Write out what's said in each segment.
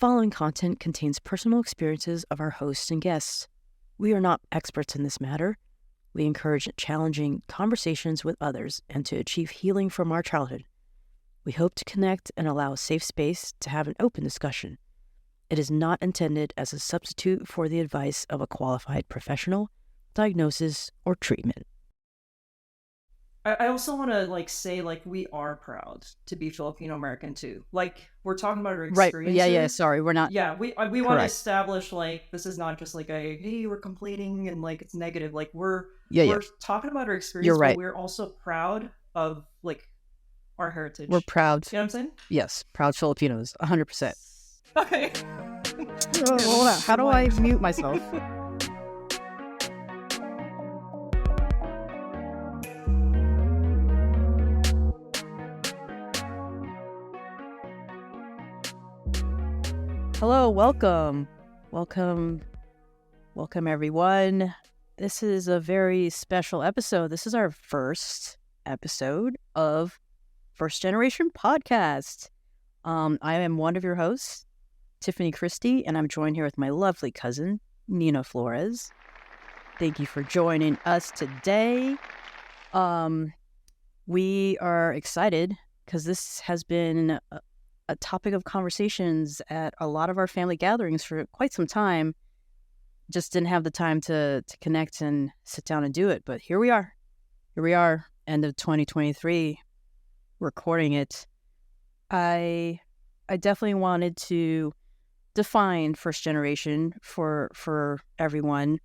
following content contains personal experiences of our hosts and guests. We are not experts in this matter. We encourage challenging conversations with others and to achieve healing from our childhood. We hope to connect and allow a safe space to have an open discussion. It is not intended as a substitute for the advice of a qualified professional, diagnosis, or treatment. I also want to say we are proud to be Filipino-American too. We're talking about our experiences. Right. Yeah. Sorry, we're not. Yeah, we want to establish this is not just a hey, we're complaining and it's negative. We're talking about our experience. You're right. But we're also proud of our heritage. We're proud. You know what I'm saying? Yes, proud Filipinos, 100%. Okay. Hold on. How do I mute myself? Hello, welcome everyone. This is a very special episode. This is our first episode of First Generation Podcast. I am one of your hosts, Tiffany, Kristie, and I'm joined here with my lovely cousin, Nina Flores. Thank you for joining us today. We are excited because this has been a topic of conversations at a lot of our family gatherings for quite some time. Just didn't have the time to connect and sit down and do it. But here we are, end of 2023, recording it. I definitely wanted to define first generation for everyone,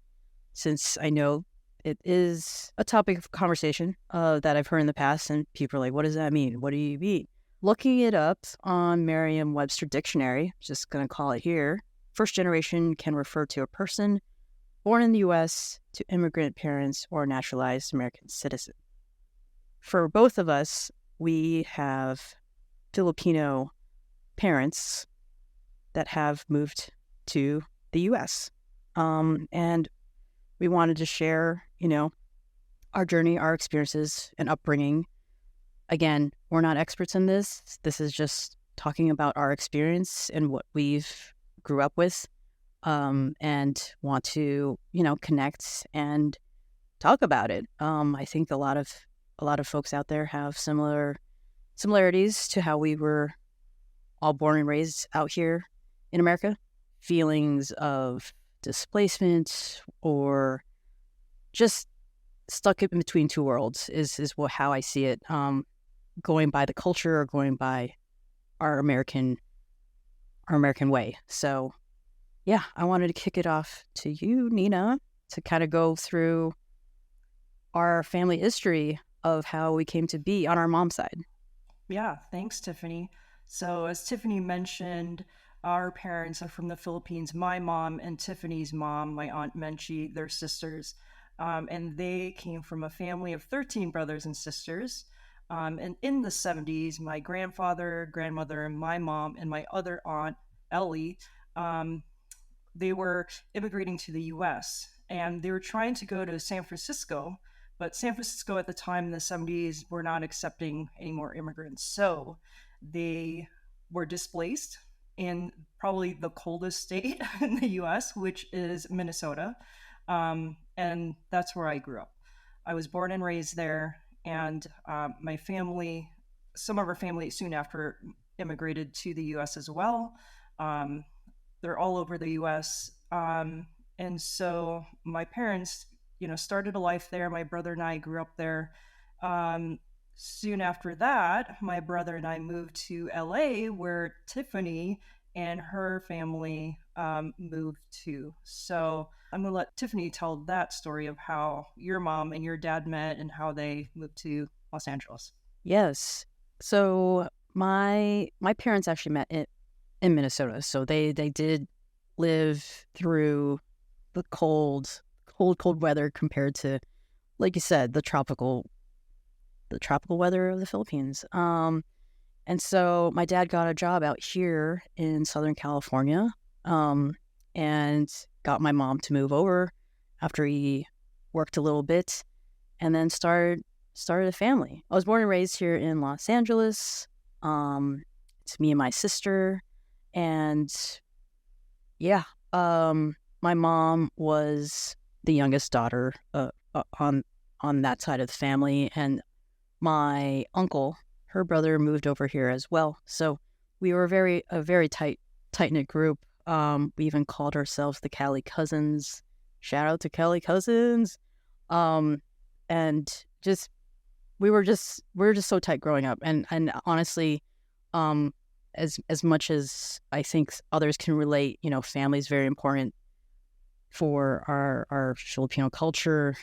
since I know it is a topic of conversation that I've heard in the past, and people are like, what does that mean? What do you mean? Looking it up on Merriam-Webster Dictionary, just going to call it here, first generation can refer to a person born in the U.S. to immigrant parents or naturalized American citizen. For both of us, we have Filipino parents that have moved to the U.S. And we wanted to share, our journey, our experiences, and upbringing. Again, we're not experts in this. This is just talking about our experience and what we've grew up with, and want to, connect and talk about it. I think a lot of folks out there have similarities to how we were all born and raised out here in America. Feelings of displacement or just stuck in between two worlds is how I see it. Going by the culture or going by our American way. So yeah, I wanted to kick it off to you, Nina, to kind of go through our family history of how we came to be on our mom's side. Yeah, thanks, Tiffany. So as Tiffany mentioned, our parents are from the Philippines. My mom and Tiffany's mom, my Aunt Menchie, they're sisters. And they came from a family of 13 brothers and sisters. And in the 70s, my grandfather, grandmother, and my mom and my other aunt, Ellie, they were immigrating to the U.S. And they were trying to go to San Francisco, but San Francisco at the time in the 70s were not accepting any more immigrants. So they were displaced in probably the coldest state in the U.S., which is Minnesota. And that's where I grew up. I was born and raised there. And my family, some of our family soon after immigrated to the U.S. as well. They're all over the U.S. And so my parents, started a life there. My brother and I grew up there. Soon after that, my brother and I moved to L.A., where Tiffany and her family moved to. So I'm going to let Tiffany tell that story of how your mom and your dad met and how they moved to Los Angeles. Yes. So my parents actually met in Minnesota. So they did live through the cold weather compared to, like you said, the tropical weather of the Philippines. And so my dad got a job out here in Southern California, and got my mom to move over after he worked a little bit, and then started a family. I was born and raised here in Los Angeles. It's me and my sister, and Yeah. My mom was the youngest daughter on that side of the family, and my uncle, her brother, moved over here as well. So we were a very tight knit group. We even called ourselves the Cali Cousins. Shout out to Cali Cousins. Um, and just we were just so tight growing up, and honestly, um, as much as I think others can relate, family is very important for our Filipino culture.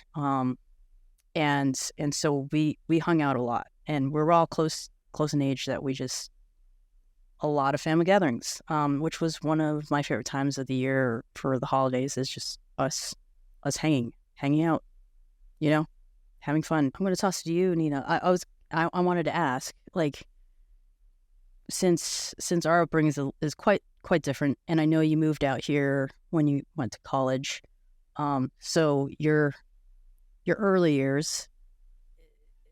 And so we hung out a lot, and we're all close in age that we just a lot of family gatherings, which was one of my favorite times of the year for the holidays. Is just us hanging out, you know, having fun. I'm going to toss it to you, Nina. I wanted to ask, like, since our upbringing is quite different, and I know you moved out here when you went to college, so your early years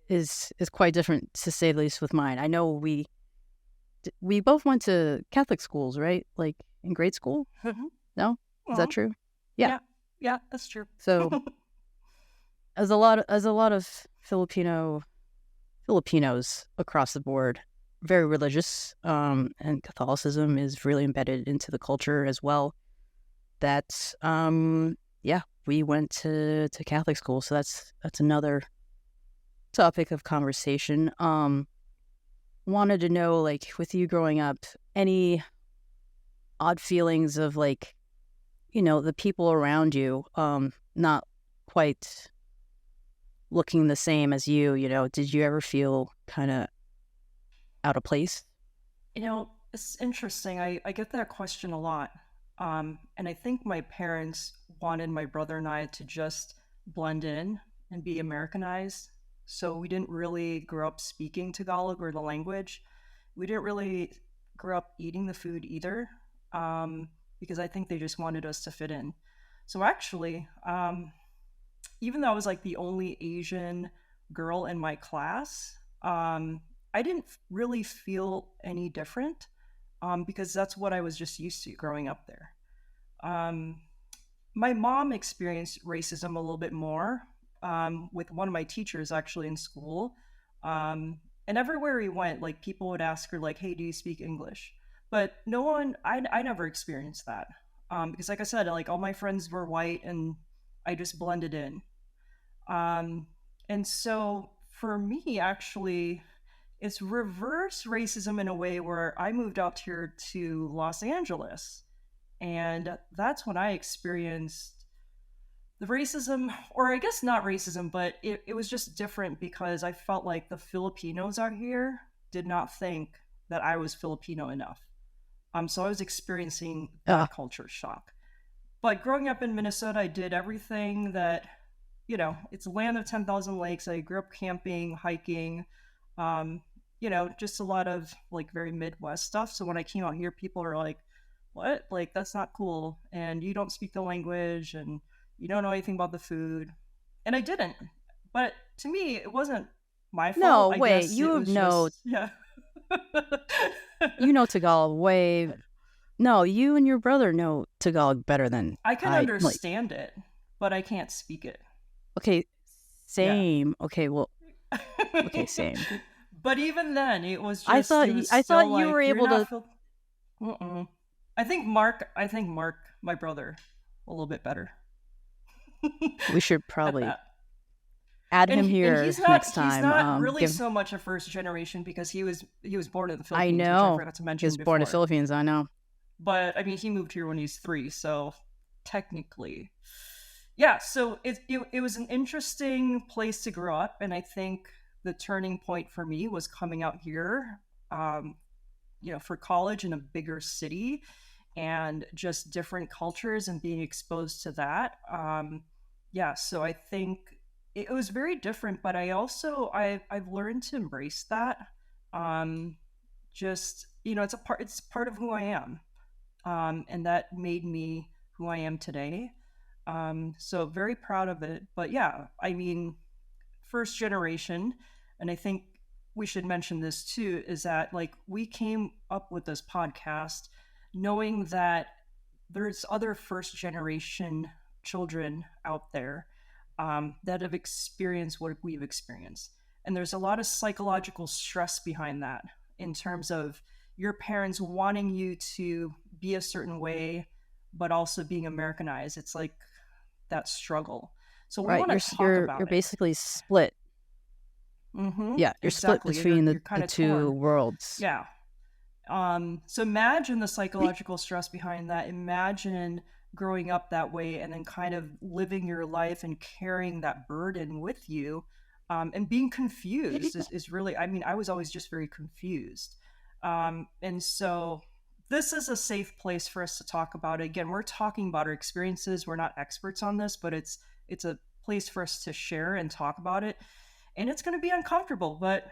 is quite different, to say the least, with mine. I know we both went to Catholic schools, right? Like in grade school? Mhm. No, is that Mhm. true? Yeah. Yeah, yeah, that's true. So as a lot of Filipinos across the board, very religious, and Catholicism is really embedded into the culture as well. That yeah, we went to Catholic school, so that's another topic of conversation. Wanted to know, like, with you growing up, any odd feelings of, like, the people around you, not quite looking the same as you. Did you ever feel kind of out of place? It's interesting. I get that question a lot. And I think my parents wanted my brother and I to just blend in and be Americanized. So we didn't really grow up speaking Tagalog or the language. We didn't really grow up eating the food either, because I think they just wanted us to fit in. So actually, even though I was like the only Asian girl in my class, I didn't really feel any different, because that's what I was just used to growing up there. Um, my mom experienced racism a little bit more, with one of my teachers actually in school. And everywhere we went, like people would ask her, like, "Hey, do you speak English?" But no one, I never experienced that, because, like I said, like all my friends were white, and I just blended in. Um, and so for me, actually, it's reverse racism in a way where I moved out here to Los Angeles. And that's when I experienced the racism, or I guess not racism, but it was just different because I felt like the Filipinos out here did not think that I was Filipino enough. So I was experiencing Uh, that culture shock. But growing up in Minnesota, I did everything that, it's a land of 10,000 lakes. I grew up camping, hiking, um, just a lot of like very Midwest stuff. So when I came out here, people are like, what? Like, that's not cool. And you don't speak the language and you don't know anything about the food. And I didn't. But to me, it wasn't my fault. no, I wait, guess it was just, yeah. you know Tagalog way. No, you and your brother know Tagalog better than I can I. Like, understand it, but I can't speak it. okay, Yeah. same. Okay, well, okay, same. But even then, it was I thought still you were like, you're able not to. Phil. Uh-uh. I think Mark, a little bit better We should at probably that. add him And here next he's time. not really Give. so much a first generation because he was born in the I Philippines, which I know forgot to he was mention born in the before. Philippines. I know. But I mean, he moved here when he's 3, so technically, yeah. So it was an interesting place to grow up, and I think the turning point for me was coming out here, um, for college in a bigger city and just different cultures and being exposed to that. Yeah, so I think it was very different, but I've learned to embrace that. Um, just it's part of who I am, and that made me who I am today. So very proud of it. But yeah, I mean, first generation, and I think we should mention this too, is that like we came up with this podcast knowing that there's other first generation children out there that have experienced what we've experienced. And there's a lot of psychological stress behind that in terms of your parents wanting you to be a certain way, but also being Americanized. It's like that struggle. So we Right. want to talk You're about it. basically split. Mm-hmm. Yeah, you're split Exactly. between You're the kind of two torn. worlds. Yeah. So imagine the psychological stress behind that. Imagine growing up that way and then kind of living your life and carrying that burden with you. And being confused is really, I mean, I was always just very confused. And so this is a safe place for us to talk about it. Again, we're talking about our experiences. We're not experts on this, but it's a place for us to share and talk about it. And it's going to be uncomfortable, but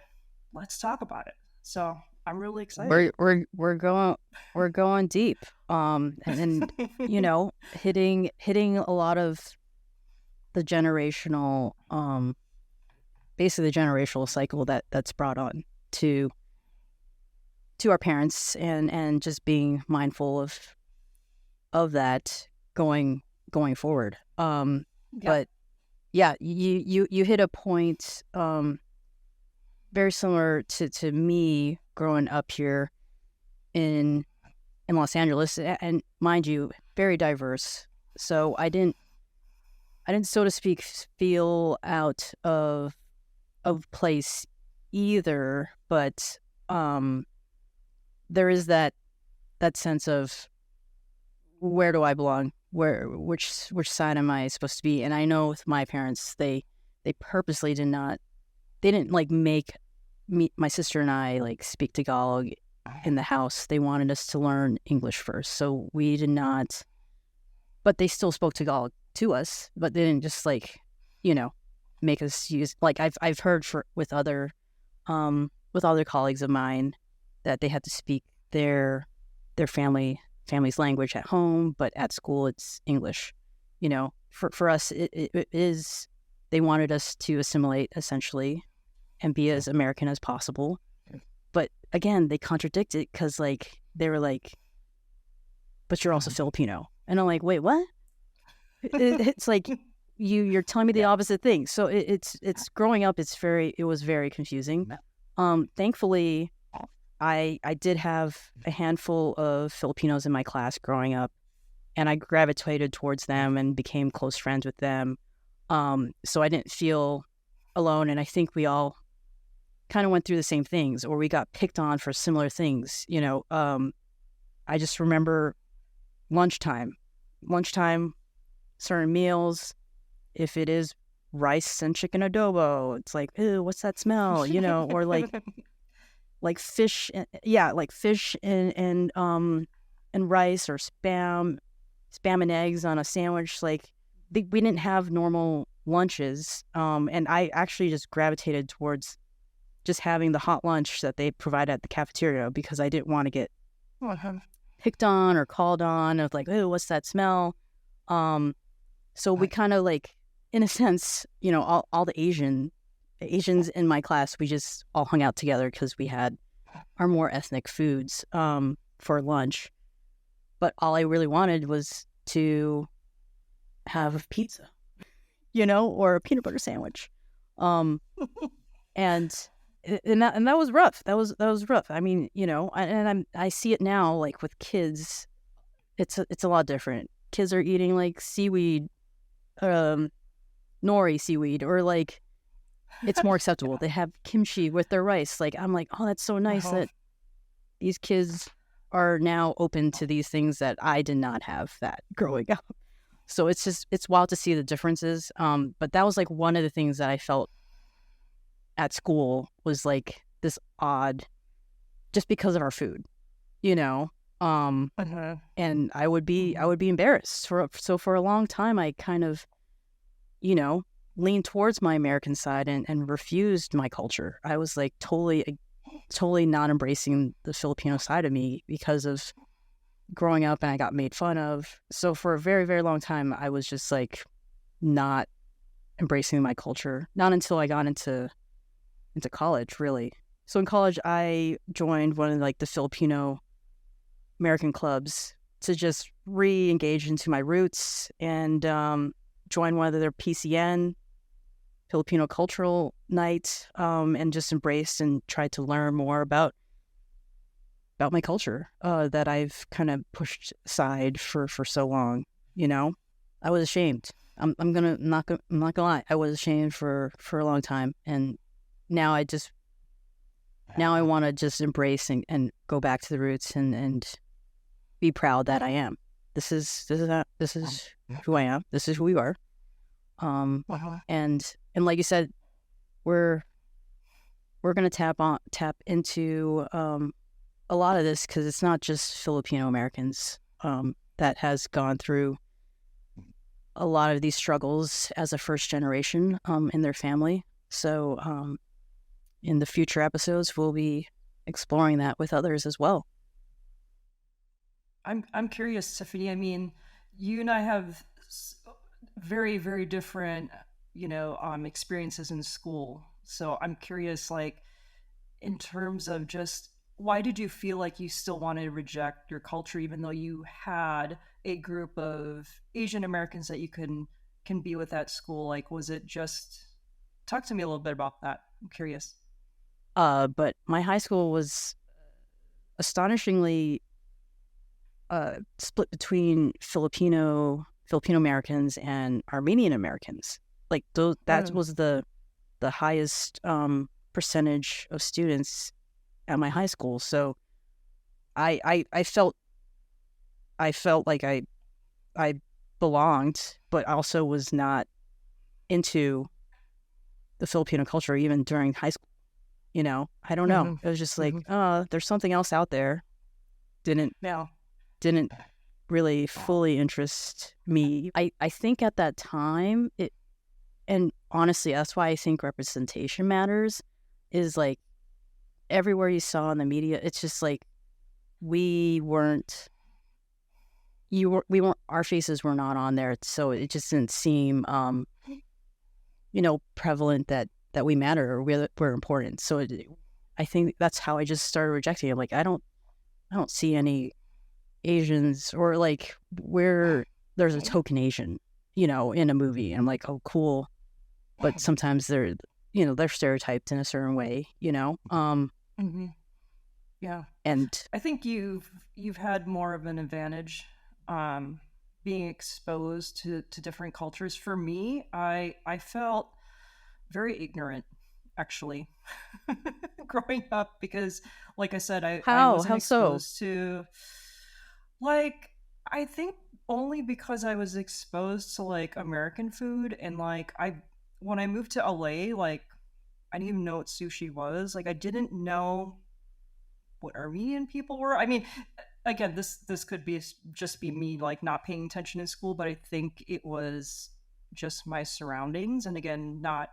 let's talk about it. So I'm really excited. We're going deep. And you know, hitting a lot of the generational basically the generational cycle that's brought on to our parents, and just being mindful of that going forward. Yeah. But yeah, you hit a point very similar to me growing up here in Los Angeles, and mind you, very diverse. So I didn't so to speak feel out of place either, but there is that sense of where do I belong? Which side am I supposed to be? And I know with my parents, they purposely they didn't like make my sister and I like speak Tagalog in the house. They wanted us to learn English first. So we did not, but they still spoke Tagalog to us, but they didn't just like, you know, make us use, like I've heard with other colleagues of mine that they had to speak their family's language at home, but at school it's English. You know, for us it is, they wanted us to assimilate essentially and be as American as possible. But again, they contradict it because like they were like, but you're also Filipino. And I'm like, wait, what? It's like you're telling me the Yeah. opposite thing. So it's growing up. It was very confusing. Thankfully, I did have a handful of Filipinos in my class growing up, and I gravitated towards them and became close friends with them. So I didn't feel alone, and I think we all kind of went through the same things, or we got picked on for similar things. You know, I just remember lunchtime, certain meals. If it is rice and chicken adobo, it's like, ew, what's that smell? You know, or like fish, like fish and rice, or spam and eggs on a sandwich. Like we didn't have normal lunches, and I actually just gravitated towards just having the hot lunch that they provide at the cafeteria because I didn't want to get picked on or called on of like, oh, what's that smell? So we kind of like, in a sense, you know, all the Asians in my class, we just all hung out together because we had our more ethnic foods for lunch. But all I really wanted was to have pizza, you know, or a peanut butter sandwich. And that was rough. That was rough. I mean, you know, I see it now, like with kids, it's a lot different. Kids are eating like seaweed, nori seaweed, or like it's more acceptable. They have kimchi with their rice. Like I'm like, oh, that's so nice that these kids are now open to these things that I did not have that growing up. So it's wild to see the differences. But that was like one of the things that I felt at school was like this odd, just because of our food, you know. And I would be embarrassed so for a long time I kind of, you know, leaned towards my American side and refused my culture. I was like totally not embracing the Filipino side of me because of growing up, and I got made fun of. So for a very, very long time, I was just like not embracing my culture. Not until I got into college, really. So in college, I joined one of like the Filipino-American clubs to just re-engage into my roots and join one of their PCN, Filipino Cultural Night, and just embraced and tried to learn more about my culture that I've kind of pushed aside for so long. You know, I was ashamed. I'm not gonna lie. I was ashamed for a long time, and now I want to just embrace and go back to the roots and be proud that I am. This is who I am. This is who we are. And like you said, we're gonna tap into a lot of this because it's not just Filipino-Americans that has gone through a lot of these struggles as a first generation in their family. So in the future episodes, we'll be exploring that with others as well. I'm curious, Tiffany. I mean, you and I have very, very different, experiences in school. So I'm curious, like, in terms of just why did you feel like you still wanted to reject your culture, even though you had a group of Asian Americans that you can be with at school? Like, was it just talk to me a little bit about that? I'm curious. But my high school was astonishingly split between Filipino-Americans and Armenian Americans. Like those, that Oh, was the highest percentage of students at my high school. So I felt like I belonged, but also was not into the Filipino culture even during high school. You know, I don't know. hmm It was just like, hmm there's something else out there. Didn't yeah. didn't really fully interest me. I think at that time and honestly, that's why I think representation matters, is like everywhere you saw in the media, it's just like we weren't we weren't our faces were not on there, so it just didn't seem prevalent that we matter or we're important. So I think that's how I just started rejecting it. Like I don't see any Asians or like where there's a token Asian, in a movie. I'm like, oh, cool. But sometimes they're stereotyped in a certain way, hmm Yeah. and I think you've had more of an advantage being exposed to different cultures. For me, I felt very ignorant actually growing up because like I said, I wasn't how so? exposed to like I think only because I was exposed to like American food and like I when I moved to LA, like I didn't even know what sushi was. Like I didn't know what Armenian people were. I mean, again, this could be just be me like not paying attention in school, but I think it was just my surroundings, and again, not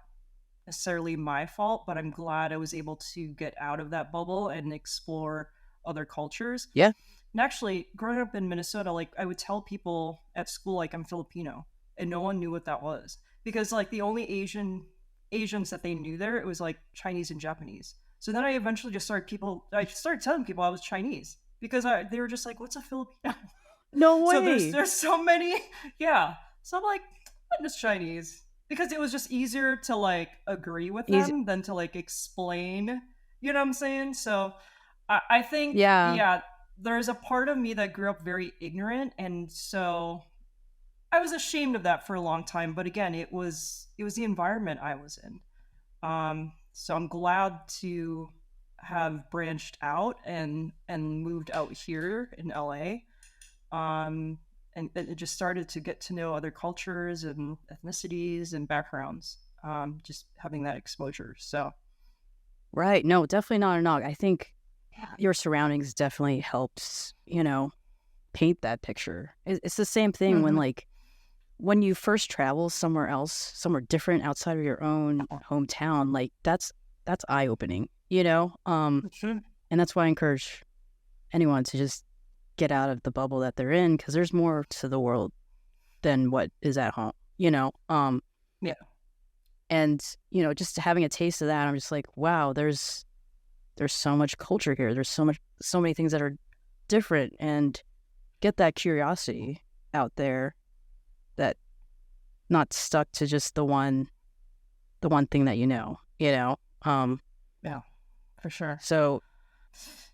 necessarily my fault. But I'm glad I was able to get out of that bubble and explore other cultures. Yeah, And actually, growing up in Minnesota, like I would tell people at school like I'm Filipino, and no one knew what that was because like the only Asians that they knew there it was like Chinese and Japanese. So then I started telling people I was Chinese because they were just like, "What's a Filipino?" no So way. there's so many, yeah. So I'm like, I'm just Chinese because it was just easier to like agree with Easy. them than to like explain. You know what I'm saying? So I think, Yeah, yeah, there's a part of me that grew up very ignorant, and so I was ashamed of that for a long time. But again, it was the environment I was in. So I'm glad to have branched out and moved out here in LA. And it just started to get to know other cultures and ethnicities and backgrounds. Just having that exposure. So right. No, definitely not a knock. I think your surroundings definitely helps, paint that picture. It's the same thing when hmm like when you first travel somewhere else, somewhere different outside of your own hometown, like that's eye opening, and that's why I encourage anyone to just get out of the bubble that they're in because there's more to the world than what is at home, yeah. and just having a taste of that, I'm just like, wow, there's so much culture here. There's so many things that are different, and get that curiosity out there, that not stuck to just the one thing that you know. Yeah, for sure. So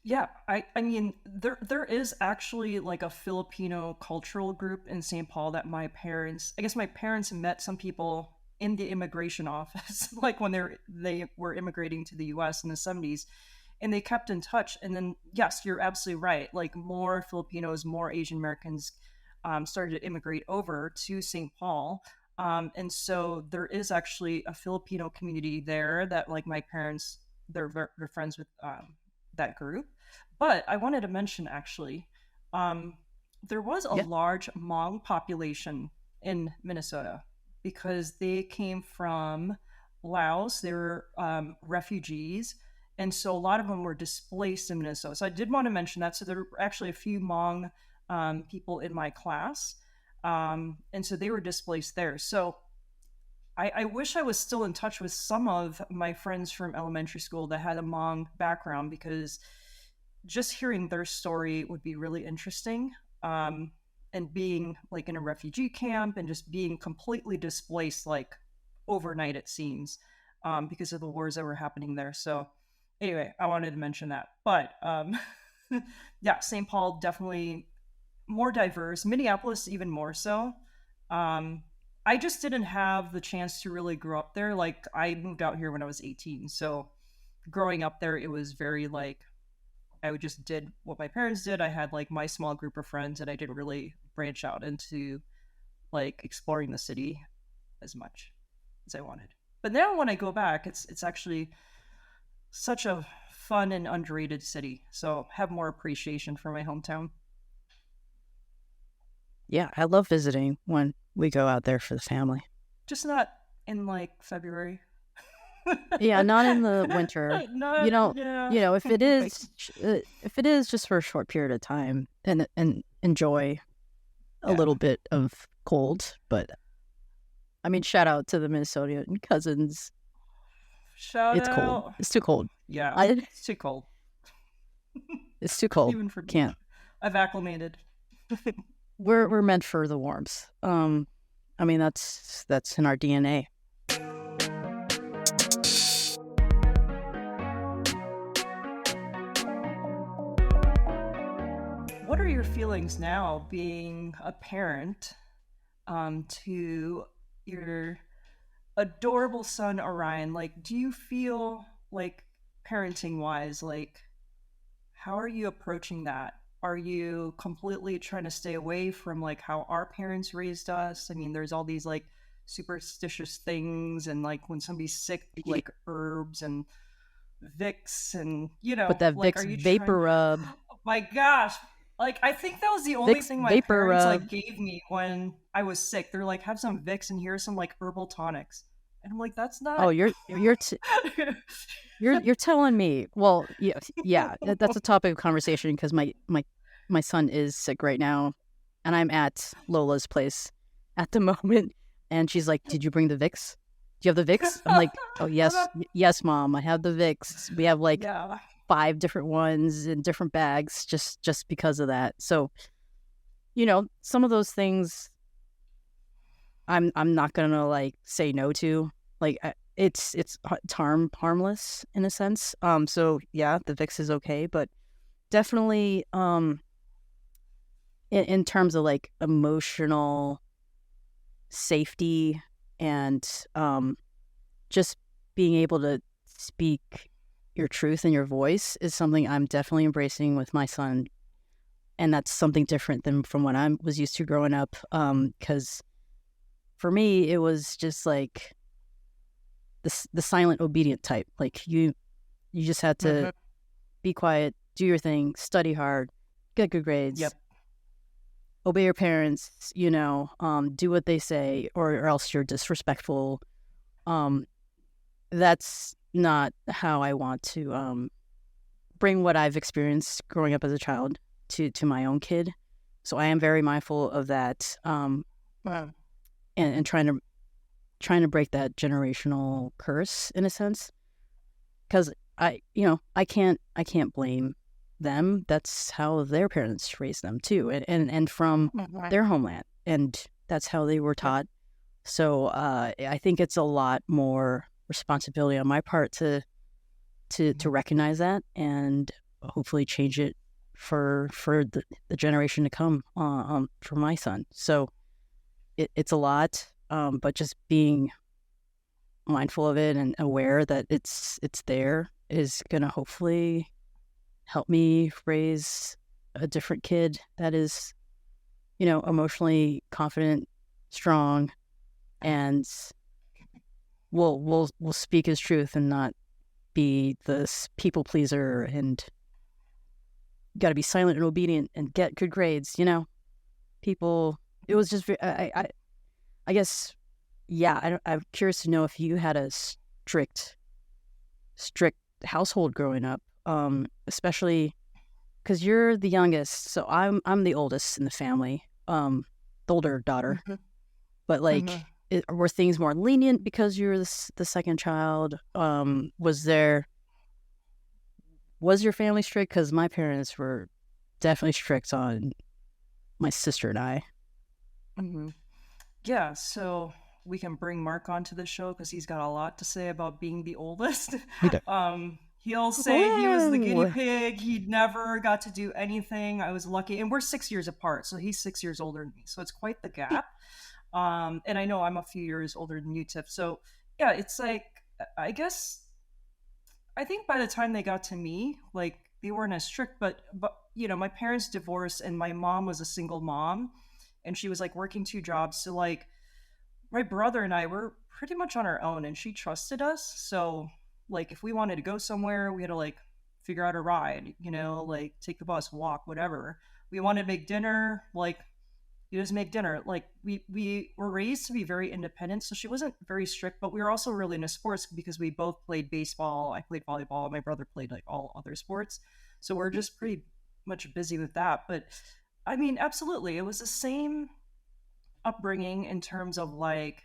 Yeah, I mean there is actually like a Filipino cultural group in St. Paul that I guess my parents met some people in the immigration office like when they were immigrating to the US in the 70s, and they kept in touch. And then yes, you're absolutely right. Like more Filipinos, more Asian Americans started to immigrate over to St. Paul. And so there is actually a Filipino community there that like my parents, they're friends with that group. But I wanted to mention actually, um, there was a yeah, large Hmong population in Minnesota because they came from Laos. They were refugees. And so a lot of them were displaced in Minnesota. So I did want to mention that. So there were actually a few Hmong people in my class. And so they were displaced there. So I wish I was still in touch with some of my friends from elementary school that had a Hmong background, because just hearing their story would be really interesting. And being like in a refugee camp and just being completely displaced, like overnight, it seems, because of the wars that were happening there. So, anyway, I wanted to mention that. But yeah, St. Paul definitely more diverse. Minneapolis, even more so. Um, I just didn't have the chance to really grow up there. Like, I moved out here when I was 18. So, growing up there, it was very like, I just did what my parents did. I had like my small group of friends, and I didn't really branch out into like exploring the city as much as I wanted. But now when I go back, it's actually such a fun and underrated city. So have more appreciation for my hometown. yeah, I love visiting when we go out there for the family. Just not in like February. Yeah, not in the winter. You Not know, yeah. Like, if it is just for a short period of time, and enjoy a yeah. little bit of cold. But I mean, shout out to the Minnesotan cousins. Shout It's cold. out. It's too cold. Yeah, I it's too cold. it's too cold. Even for me. Can't. I've acclimated. We're meant for the warms. I mean, that's in our DNA. What are your feelings now being a parent to your adorable son Orion? Like, do you feel like parenting wise, like, how are you approaching that? Are you completely trying to stay away from like how our parents raised us? I mean, there's all these like superstitious things, and like when somebody's sick, like herbs and Vicks, and Put that like, are Vicks you vapor trying? rub. Oh my gosh. Like, I think that was the only Vicks thing my vapor parents rub. like gave me when I was sick. They're like, have some Vicks and here's some like herbal tonics. And I'm like, that's Oh, not. you're telling me. Well, yeah, yeah. That's a topic of conversation because my son is sick right now, and I'm at Lola's place at the moment, and she's like, "Did you bring the Vicks? Do you have the Vicks?" I'm like, "Oh yes, yes, mom. I have the Vicks. We have like Yeah. 5 different ones in different bags, just because of that." So some of those things I'm not gonna like say no to. Like it's harmless in a sense. So yeah, the Vicks is okay, but definitely in terms of like emotional safety and just being able to speak your truth and your voice is something I'm definitely embracing with my son, and that's something different than from what I was used to growing up. Because for me, it was just like the silent obedient type. Like you just had to Hmm. be quiet, do your thing, study hard, get good Yep. grades, obey your parents, do what they say, or else you're disrespectful. Um, that's not how I want to bring what I've experienced growing up as a child to my own kid. So I am very mindful of that, Wow. and trying to break that generational curse in a sense, because I can't blame. them, that's how their parents raised them too, and from their homeland, and that's how they were taught. So I think it's a lot more responsibility on my part to recognize that and hopefully change it for the generation to come for my son. So it's a lot, but just being mindful of it and aware that it's there is gonna hopefully help me raise a different kid that is, emotionally confident, strong, and will speak his truth and not be this people pleaser and got to be silent and obedient and get good grades. People. It was just I guess, yeah. I'm curious to know if you had a strict household growing up, especially because you're the youngest. So I'm the oldest in the family, the older daughter. But like, were things more lenient because you're the second child? Was your family strict? Because my parents were definitely strict on my sister and I. Yeah, so we can bring Mark onto the show because he's got a lot to say about being the oldest. He'll say he was the guinea pig. He never got to do anything. I was lucky, and we're 6 years apart, so he's 6 years older than me. So it's quite the gap. And I know I'm a few years older than you, Tiff. So yeah, it's like, I guess, I think by the time they got to me, like, they weren't as strict, but my parents divorced and my mom was a single mom and she was like working 2 jobs. So like my brother and I were pretty much on our own and she trusted us. So like if we wanted to go somewhere, we had to like figure out a ride, like take the bus, walk, whatever. We wanted to make dinner, like you just make dinner. Like we were raised to be very independent, so she wasn't very strict, but we were also really into sports because we both played baseball. I played volleyball. My brother played like all other sports. So we're just pretty much busy with that. But I mean, absolutely. It was the same upbringing in terms of like,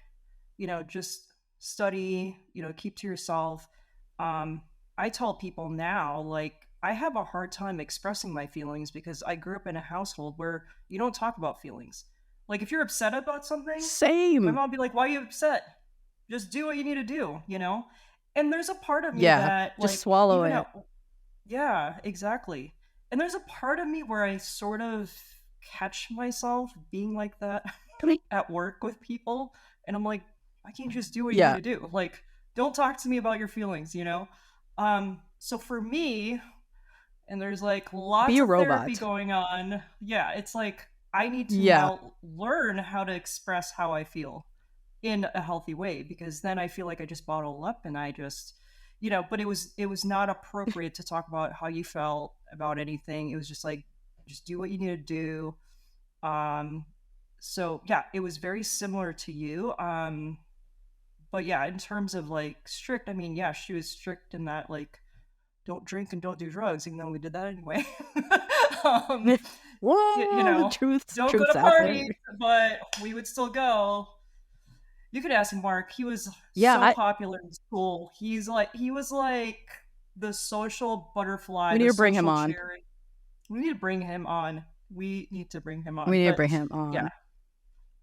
just study, keep to yourself. I tell people now, like, I have a hard time expressing my feelings because I grew up in a household where you don't talk about feelings. Like, if you're upset about something, my Same. mom would be like, "Why are you upset? Just do what you need to do," And there's a part of me Yeah, that, just like, swallow even it. at, yeah, exactly. And there's a part of me where I sort of catch myself being like that at work with people. And I'm like, why can't you just do what you need Yeah, to do? Like, don't talk to me about your feelings? So for me, and there's like be lots a of therapy robot. going on. Yeah, it's like I need to Yeah, now learn how to express how I feel in a healthy way because then I feel like I just bottle up and I just but it was not appropriate to talk about how you felt about anything. It was just like just do what you need to do. Um so yeah, it was very similar to you. But yeah, in terms of like strict, I mean, yeah, she was strict in that like don't drink and don't do drugs, even though we did that anyway. um, whoa, the don't go truth's to out there. parties, but we would still go. You could ask Mark. He was Yeah, so popular in school. He was like the social butterfly, we need the to bring him social on. cherry. We need to bring him on. We need to bring him We on. need to But bring him yeah, on.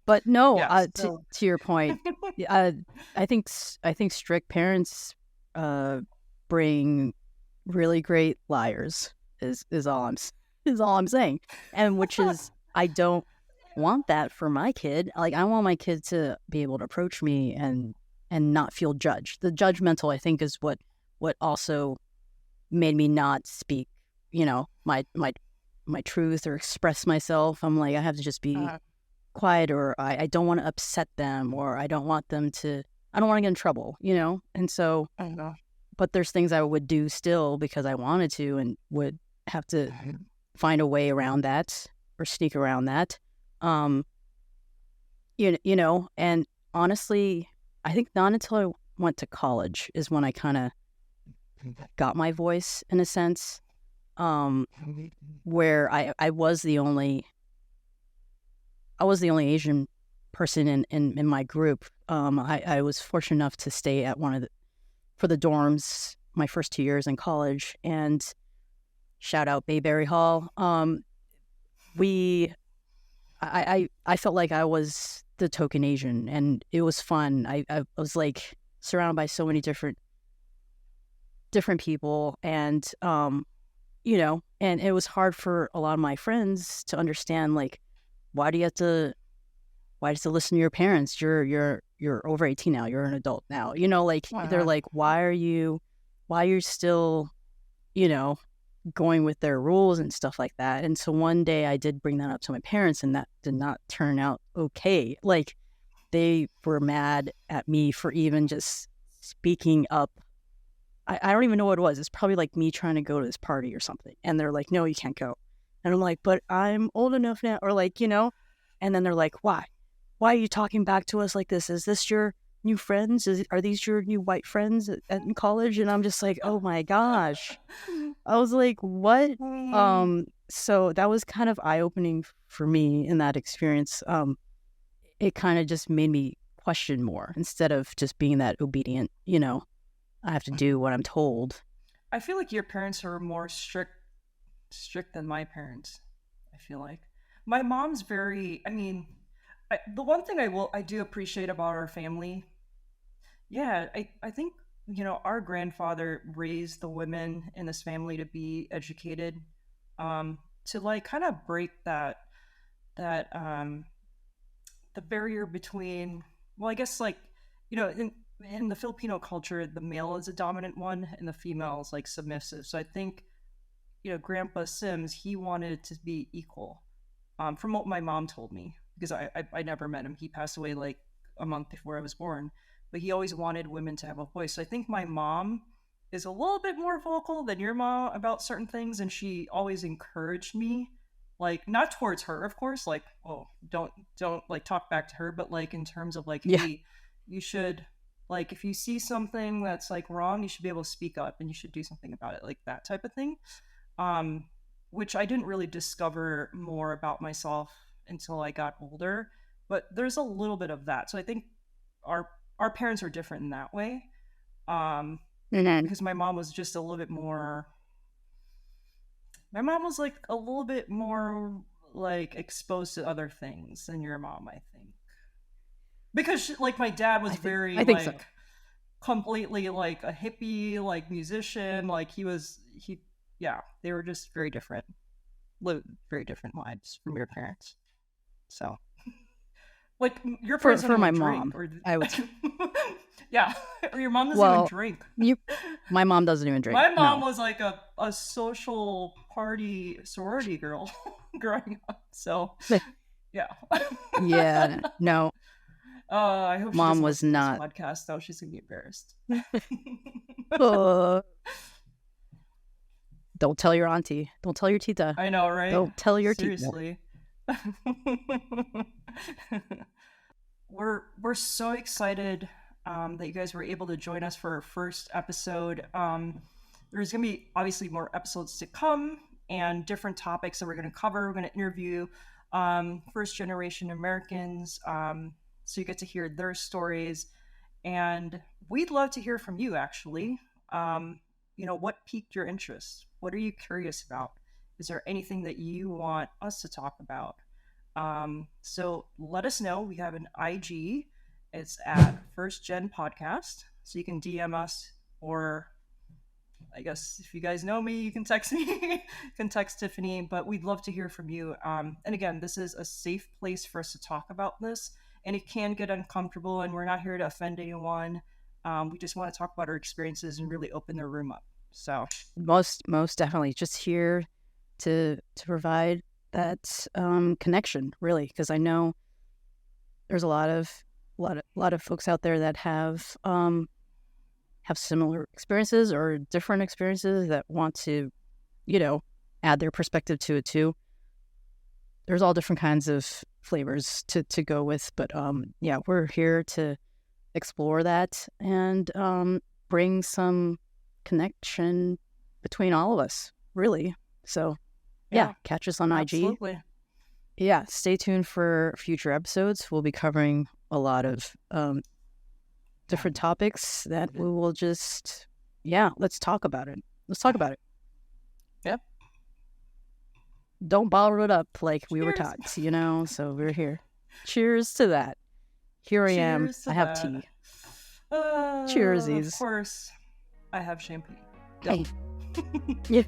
But no, yeah. So to your point, uh, I think strict parents uh, bring really great liars. Is all is all I'm saying, and which is I don't want that for my kid. Like I want my kid to be able to approach me and not feel judged. The judgmental, I think, is what also made me not speak. My truth or express myself. I'm like I have to just be quiet, or I don't want to upset them, or I don't want to get in trouble. And so, I know. but there's things I would do still because I wanted to and would have to find a way around that or sneak around that. Um, and honestly, I think not until I went to college is when I kind of got my voice in a sense, where I was the only Asian person in my group. I was fortunate enough to stay at for the dorms my first 2 years in college, and shout out Bayberry Hall. We I felt like I was the token Asian, and it was fun. I was like surrounded by so many different people, and and it was hard for a lot of my friends to understand, like, why do you have to why do you have to listen to your parents? You're over 18 now. You're an adult now. Like, they're Uh-huh. like, why are you still, you know, going with their rules and stuff like that. And so one day I did bring that up to my parents, and that did not turn out okay. Like, they were mad at me for even just speaking up. I don't even know what it was. It's probably like me trying to go to this party or something. And they're like, no, you can't go. And I'm like, but I'm old enough now. Or like, and then they're like, why? Why are you talking back to us like this? Is this your new friends? Are these your new white friends in college? And I'm just like, oh my gosh. I was like, what? Mm. So that was kind of eye-opening for me in that experience. It kind of just made me question more instead of just being that obedient, I have to do what I'm told. I feel like your parents are more strict than my parents. I feel like my mom's very. I mean, the one thing I do appreciate about our family, yeah, I think our grandfather raised the women in this family to be educated, to like kind of break that the barrier between, well, I guess, like, in the Filipino culture, the male is a dominant one and the female is like submissive. So I think, Grandpa Sims, he wanted to be equal, from what my mom told me, because I never met him. He passed away like a month before I was born, but he always wanted women to have a voice. So I think my mom is a little bit more vocal than your mom about certain things, and she always encouraged me, like, not towards her, of course, like, oh, don't like talk back to her, but like in terms of like, Yeah. hey, you should, like, if you see something that's like wrong, you should be able to speak up and you should do something about it, like that type of thing. um, which I didn't really discover more about myself until I got older. But there's a little bit of that. So I think our our parents are different in that way. Um, And because my mom was just a little bit more. My mom was like a little bit more like exposed to other things than your mom, I think. Because like my dad was very I think so. like completely like a hippie, like musician, like he yeah, they were just very different. Live very different lives from your parents. So, like, your For parents don't for even my drink, mom, or I would say. yeah, or your mom doesn't even Well, drink. you my mom doesn't even drink. My mom No. was like a social party sorority girl growing up. So, yeah. Yeah, no. I hope she Mom doesn't was listen to this not. podcast, though. She's gonna be embarrassed. Uh, don't tell your auntie. Don't tell your tita. I know, right? Don't tell your tita. Seriously. We're so excited, that you guys were able to join us for our first episode. There's gonna be obviously more episodes to come and different topics that we're gonna cover. We're gonna interview, first generation Americans, so you get to hear their stories, and we'd love to hear from you. Actually, what piqued your interest? What are you curious about? Is there anything that you want us to talk about? So let us know. We have an IG. It's at First Gen Podcast. So you can DM us, or I guess if you guys know me, you can text me. You can text Tiffany, but we'd love to hear from you. And again, this is a safe place for us to talk about this, and it can get uncomfortable, and we're not here to offend anyone. We just want to talk about our experiences and really open the room up. So, Most definitely, just here to provide that connection, really, because I know there's a lot of folks out there that have similar experiences or different experiences that want to, add their perspective to it too. There's all different kinds of flavors to go with, but yeah, we're here to explore that and bring some connection between all of us, really. So yeah, yeah, catch us on IG. absolutely. Yeah, stay tuned for future episodes. We'll be covering a lot of different topics that we will just, yeah, let's talk about it. Let's talk about it. Yep. don't bottle it up like we were Cheers. taught, so we're here. Cheers to that. Here I am. Cheers to I have that. tea. Of Cheersies. course, I have champagne. Go. Hey. Yeah.